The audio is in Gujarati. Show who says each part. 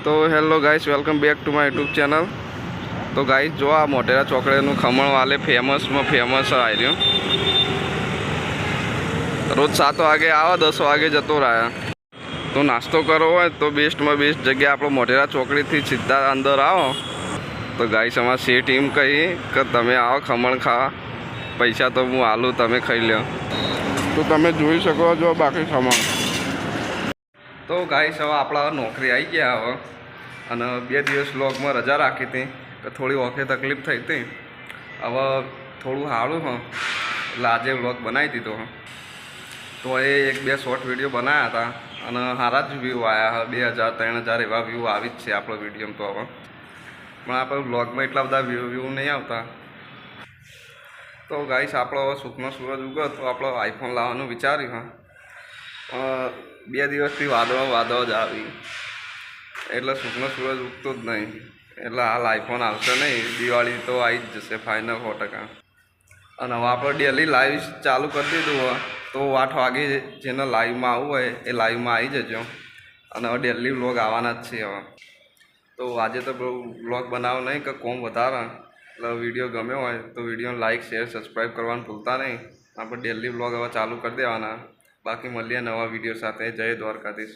Speaker 1: तो hello guys, welcome back to my YouTube channel. तो गाइस जो आ मोटेरा चोकड़े खमण वाले फेमस में फेमस आ रही रोज 7 वागे आवा 10 वागे जतो रहा। तो नास्तो करो हो तो बेस्ट में बेस्ट जगह आप मोटेरा चौकड़ी थी सीधा अंदर आओ। तो गाइस हमारा सी टीम कही कि तमे आओ खमण खावा, पैसा तो हूँ आलू तमे खाई लो। तो तमे જોઈ શકો છો બાકી ખમણ। तो गाइस હવે આપણા નોકરી આવી ગયા હવે અને 2 દિવસ વ્લોગમાં રજા રાખી હતી કે થોડી ઓખે તકલીફ થઈ હતી। હવે થોડું સારું હા એટલે આજે વ્લોગ બનાવી દીધો। તો એ 1-2 શોર્ટ વિડીયો બનાવ્યા હતા અને સારા જ વ્યૂ આવ્યા। 2000-3000 એવા વ્યૂ આવી જ છે આપણો વિડીયોમાં। તો હવે પણ આપણે વ્લોગમાં એટલા બધા વ્યૂ નહીં આવતા। તો ગાઈસ આપણો હવે સુખનો સૂરજ ઉગ્યો તો આપણો આઈફોન લાવવાનું વિચાર્યું હા। 2 દિવસથી વાદળો જ આવી એટલે સુખનો સૂરજ ઉગતો જ નહીં। એટલે હાલ આઈફોન આવશે નહીં, દિવાળી તો આવી જ જશે ફાઇનલ 100%। અને હવે આપણે ડેલી લાઈવ ચાલુ કરી દીધું હોય તો 8 વાગે જેને લાઈવમાં આવવું હોય એ લાઈવમાં આવી જજો। અને હવે ડેલી વ્લોગ આવવાના જ છે હવે। તો આજે તો બહુ વ્લોગ બનાવો નહીં કે કોમ વધારે, એટલે વિડીયો ગમ્યો હોય તો વિડીયોને લાઇક શેર સબસ્ક્રાઈબ કરવાનું ભૂલતા નહીં। આપણે ડેલી વ્લોગ હવે ચાલુ કરી દેવાના। બાકી મળીએ નવા વિડીયો સાથે। જય દ્વારકાધીશ।